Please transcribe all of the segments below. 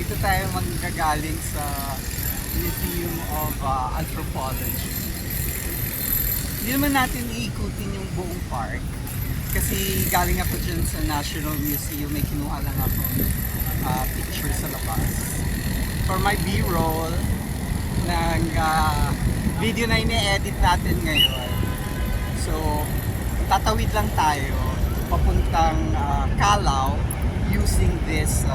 dito tayo manggagaling sa Museum of Anthropology. Hindi naman natin iikutin yung buong park kasi galing ako dyan sa National Museum, may kinuha lang ako picture sa labas. For my B-roll ng video na ini-edit natin ngayon. So, tatawid lang tayo papuntang Calao using this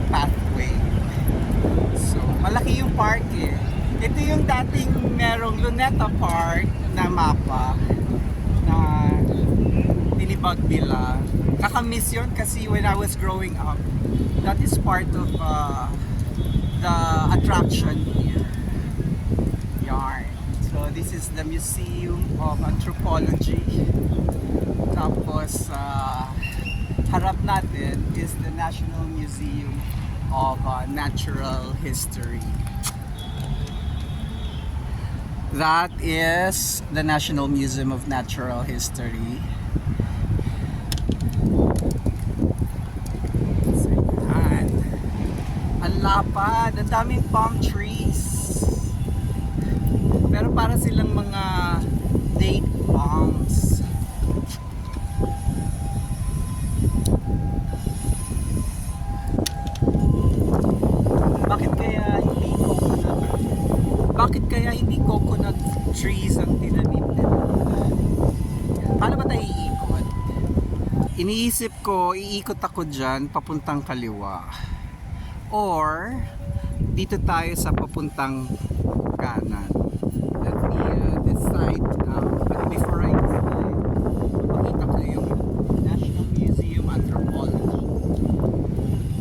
pathway. So, malaki yung park eh. Ito yung dating merong Luneta Park na mapa na nilibag nila. Nakamiss yun kasi when I was growing up, that is part of the attraction here. Yarn. So, this is the Museum of Anthropology. Tapos, harap natin is the National Museum of Natural History. That is the National Museum of Natural History. So, yan. Ang lapad, ang daming palm trees. Pero para silang mga date palms. Bakit kaya hindi coconut trees ang tinamit nila? Paano ba tayo iikot? Iniisip ko, iikot ako dyan papuntang kaliwa. Or, dito tayo sa papuntang kanan. Let me decide now. But before I decide, makita ko yung National Museum Anthropology.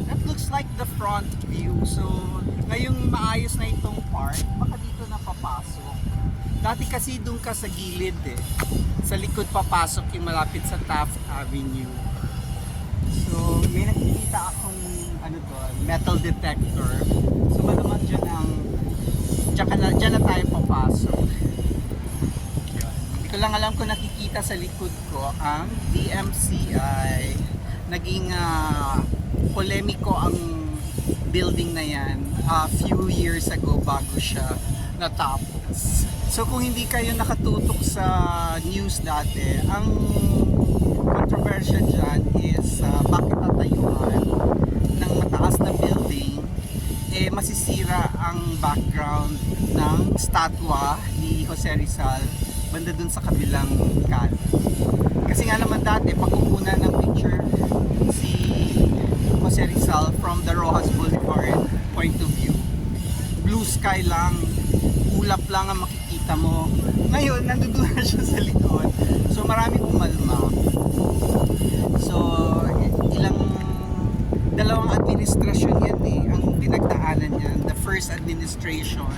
That looks like the front view. So, ngayong maayos na itong park, baka dito na papasok. Dati kasi doon ka sa gilid eh. Sa likod papasok yung malapit sa Taft Avenue. So, may nakikita akong metal detector. So, malamang dyan na tayo papasok. Hindi ko lang alam kung nakikita sa likod ko ang DMCI. Naging polemiko ang building na yan few years ago bago siya natapos. So kung hindi kayo nakatutok sa news dati, ang controversy dyan is bakit tatayuan ng mataas na building masisira ang background ng statwa ni Jose Rizal banda dun sa kabilang kanto. Kasi nga naman dati pagkukunan ng picture si Jose Rizal from the Rojas Boulevard point of view, blue sky lang, ulap lang ang makikita mo. Ngayon, nandoon na siya sa likod. So, marami pumalma. So, dalawang administrasyon yan eh, ang pinagdaanan yan. The first administration,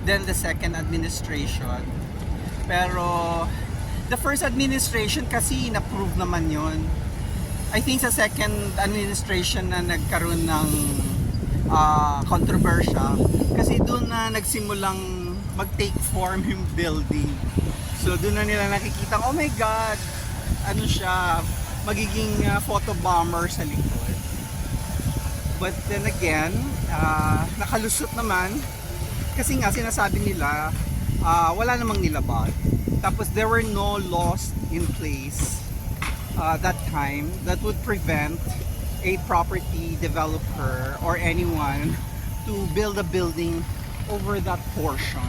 then the second administration. Pero, the first administration kasi in-approve naman yon. I think sa second administration na nagkaroon ng kontrobersya kasi doon na nagsimulang mag-take form yung building. So doon na nila nakikita, oh my god, ano siya, magiging photo bomber sa likod. But then again, nakalusot naman kasi nga sinasabi nila wala namang nilabag. Tapos there were no laws in place that time that would prevent a property developer or anyone to build a building over that portion.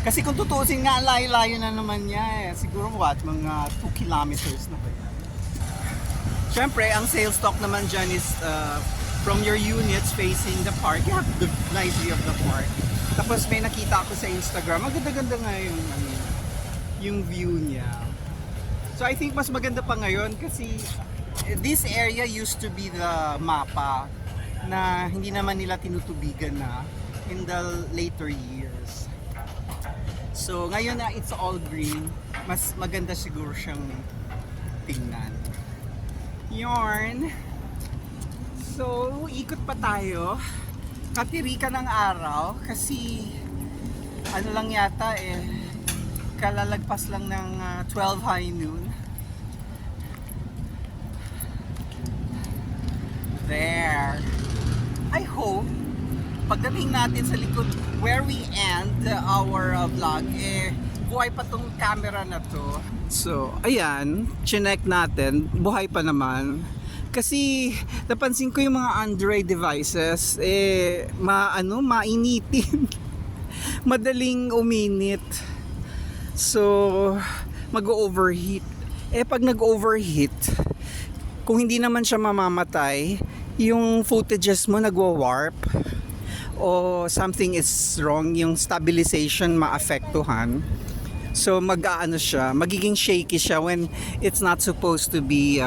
Kasi kung tutuusin nga, layo-layo na naman niya eh. Siguro mga 2 kilometers na ba yan? Siyempre, ang sales talk naman dyan is from your units facing the park, you have the nice view of the park. Tapos may nakita ako sa Instagram, maganda-ganda nga yung view niya. So I think mas maganda pa ngayon kasi this area used to be the mapa na hindi naman nila tinutubigan na in the later years. So ngayon na it's all green, mas maganda siguro siyang tingnan. Yarn. So ikot pa tayo. Katirika ng araw kasi ano lang yata kalalagpas lang ng 12 high noon. there. I hope pagdating natin sa likod where we end our vlog, buhay pa tong camera na to. So, ayan, chinek natin, buhay pa naman. Kasi napansin ko yung mga Android devices, mainitin. Madaling uminit. So, mag-overheat. Pag nag-overheat, kung hindi naman siya mamamatay, yung footages mo nagwa-warp o something is wrong, yung stabilization maapektuhan. So mag-aano siya, magiging shaky siya when it's not supposed to be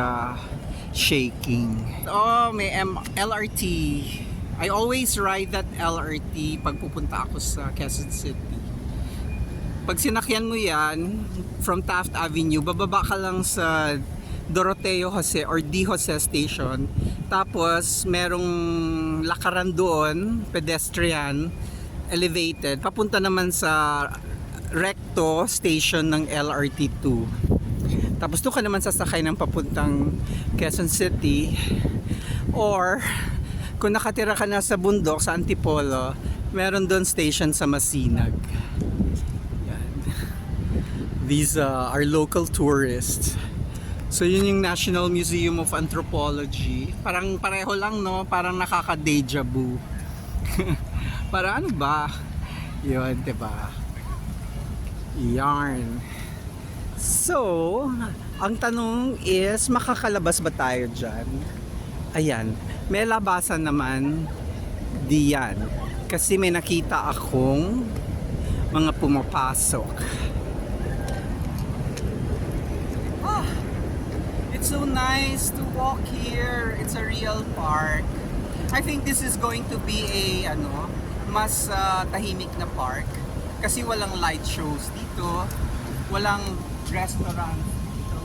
shaking. Oh, may LRT. I always ride that LRT pag pupunta ako sa Quezon City. Pag sinakyan mo yan from Taft Avenue, bababa ka lang sa Doroteo Jose or D. Jose Station. Tapos merong lakaran doon, pedestrian, elevated. Papunta naman sa Recto Station ng LRT2. Tapos doon ka naman sasakay ng papuntang Quezon City. Or kung nakatira ka na sa bundok, sa Antipolo, meron doon station sa Masinag. Yan. These are local tourists. So yun yung National Museum of Anthropology. Parang pareho lang, no? Parang nakaka-deja vu. Para ano ba? Yun, diba? Yarn. So, ang tanong is, makakalabas ba tayo dyan? Ayan, may labasan naman diyan. Kasi may nakita akong mga pumapasok. It's so nice to walk here. It's a real park. I think this is going to be a mas tahimik na park kasi walang light shows dito, walang restaurants dito,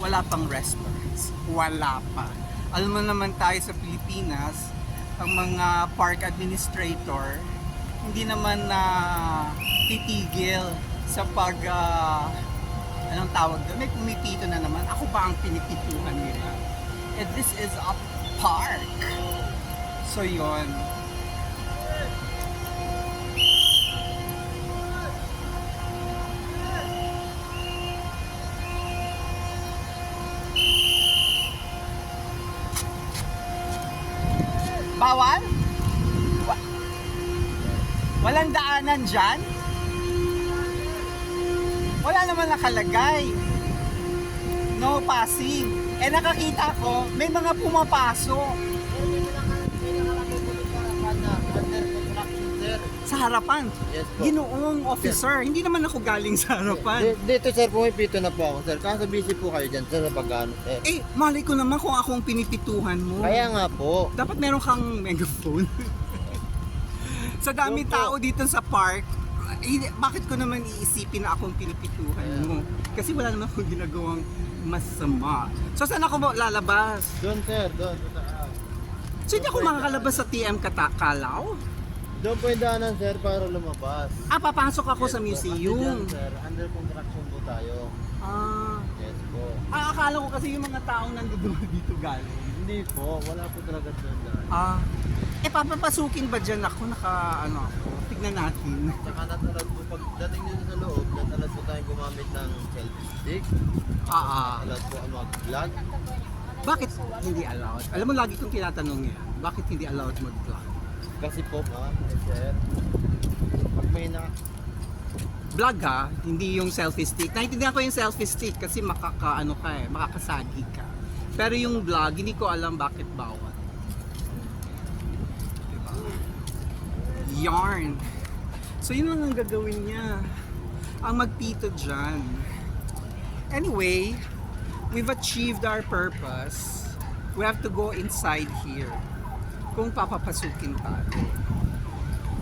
wala pang restaurants, wala pa. Alam mo naman tayo sa Pilipinas, ang mga park administrator hindi naman na titigil sa pag anong tawag doon? May pumipito na naman. Ako pa ang pinipituhan nila. And this is a park. So, yon. Bawal? Walang daanan dyan? Wala naman nakalagay. No passing. Nakakita ko, may mga pumapasok. Sa harapan? Yes po. Ginoong officer. Hindi naman ako galing sa harapan. Dito sir, pumipito na po ako sir. Kaso busy po kayo dyan sir sa pag-ano sir. Malay ko naman kung akong pinipituhan mo. Kaya nga po. Dapat meron kang megaphone. Sa dami tao dito sa park, bakit ko naman iisipin na akong pinipituhan mo? Kasi wala naman akong ginagawang masama. So saan ako lalabas? Doon sir, doon. Sa taas. So hindi ako makakalabas sa TM Kalaw? Doon po yung daanan sir para lumabas. Papasok ako sa Yes po. museum. Kasi dyan, sir, under construction po tayo. Yes po. Akala ko kasi yung mga taong nandoon dito galing. Hindi po, wala po talaga doon daan. Papapasukin ba dyan ako? Ako? Tignan natin. Tsaka natalad po, pagdating dito sa loob, natalad po tayong gumamit ng selfie stick. Natalad po ang mag-vlog. Bakit hindi allowed? Alam mo, lagi kong tinatanong yan. Bakit hindi allowed mag-vlog? Kasi po ma'am, sir, pag may Vlog ha, hindi yung selfie stick. Naintindihan ko yung selfie stick kasi makakasagi ka. Pero yung vlog, hindi ko alam bakit bawal. Diba? Yarn. So yun lang ang gagawin niya. Ang magpito dyan. Anyway, we've achieved our purpose. We have to go inside here. Kung papapasukin tayo.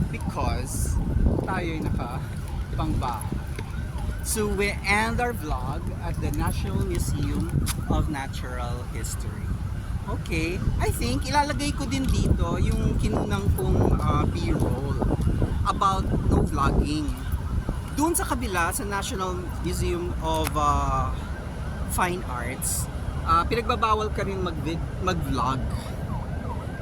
Because tayo'y naka-pangbahay. So we end our vlog at the National Museum of Natural History. Okay, I think ilalagay ko din dito yung kinunang kong B-roll about no vlogging. Doon sa kabila, sa National Museum of Fine Arts, pinagbabawal ka rin mag-vlog.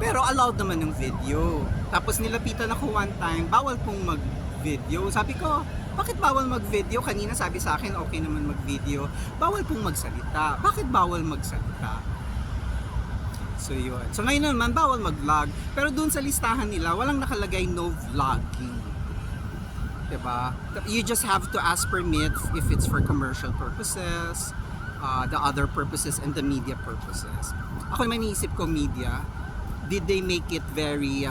Pero allowed naman yung video. Tapos nilapitan ako one time, bawal pong mag-video. Sabi ko, bakit bawal mag-video? Kanina sabi sa akin, okay naman mag-video. Bawal pong magsalita. Bakit bawal magsalita? So yun. So ngayon naman, bawal mag-vlog. Pero dun sa listahan nila, walang nakalagay no vlogging. Diba? You just have to ask permit if it's for commercial purposes, the other purposes, and the media purposes. Ako naman iniisip ko media, did they make it very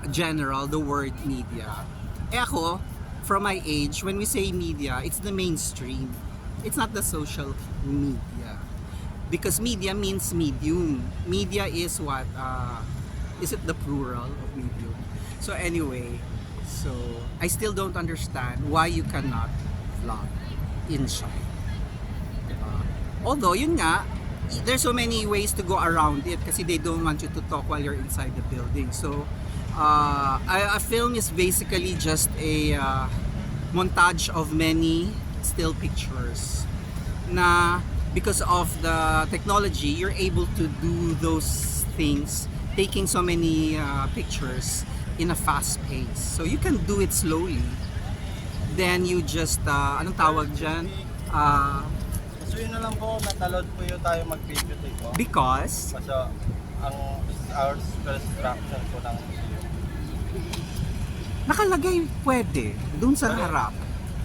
general, the word media? Eh ako, from my age, when we say media, it's the mainstream. It's not the social media. Because media means medium. Media is what? Is it the plural of medium? So anyway, so I still don't understand why you cannot vlog inside. Although, yun nga, there's so many ways to go around it kasi they don't want you to talk while you're inside the building. So, a film is basically just a montage of many still pictures na because of the technology, you're able to do those things, taking so many pictures in a fast pace. So, you can do it slowly. Then, you just, anong tawag dyan? So yun na lang po, natalod po yun tayo mag-video tape po. Because, Kasi ang our construction po ng museum. nakalagay pwede, dun sa harap.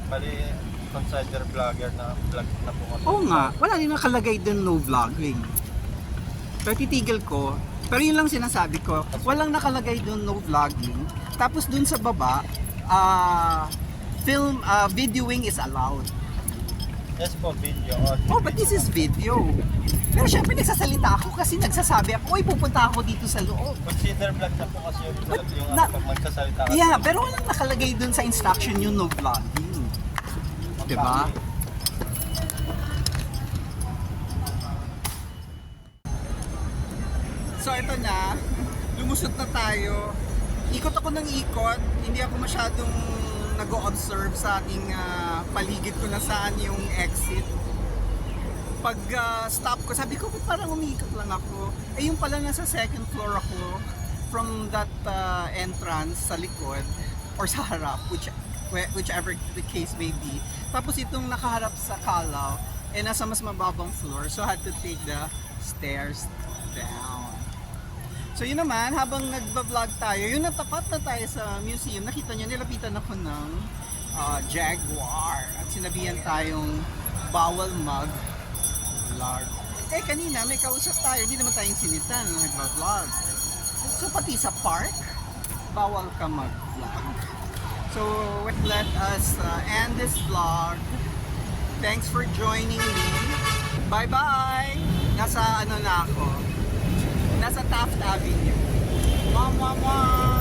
Bali, consider vlogger na vlog na po kasi. Oo nga, wala din nakalagay dun no vlogging. Pero titigil ko, pero yun lang sinasabi ko, walang nakalagay dun no vlogging. Tapos dun sa baba, videoing is allowed. Yes po, video. Oh, but this is video. Pero syempre nagsasalita ako kasi nagsasabi ako, uy, pupunta ako dito sa loob. Consider vlog na po kasi yung, But yung na- pag magsasalita kasi. Yeah, pero walang nakalagay dun sa instruction yung no vlogging. Diba? So ito na, lumusot na tayo. Ikot ako ng ikot, hindi ako masyadong nag-o-observe sa ating paligid ko na saan yung exit. Pag stop ko, sabi ko, parang umiikot lang ako. Eh yung pala nasa second floor ako from that entrance sa likod or sa harap, whichever the case may be. Tapos itong nakaharap sa Calaw, eh nasa mas mababang floor, so I had to take the stairs down. So yun naman, habang nagba-vlog tayo, yun natapat na tayo sa museum, nakita nyo, nilapitan ako ng Jaguar. At sinabihan tayong bawal mag-vlog. Eh kanina, may kausap tayo, hindi naman tayong sinitan na nagba-vlog. So pati sa park, bawal ka mag-vlog. So let us end this vlog. Thanks for joining me. Bye-bye! Nasa ano na ako? Nasa Taft Avenue. Mwah, mwah, mwah!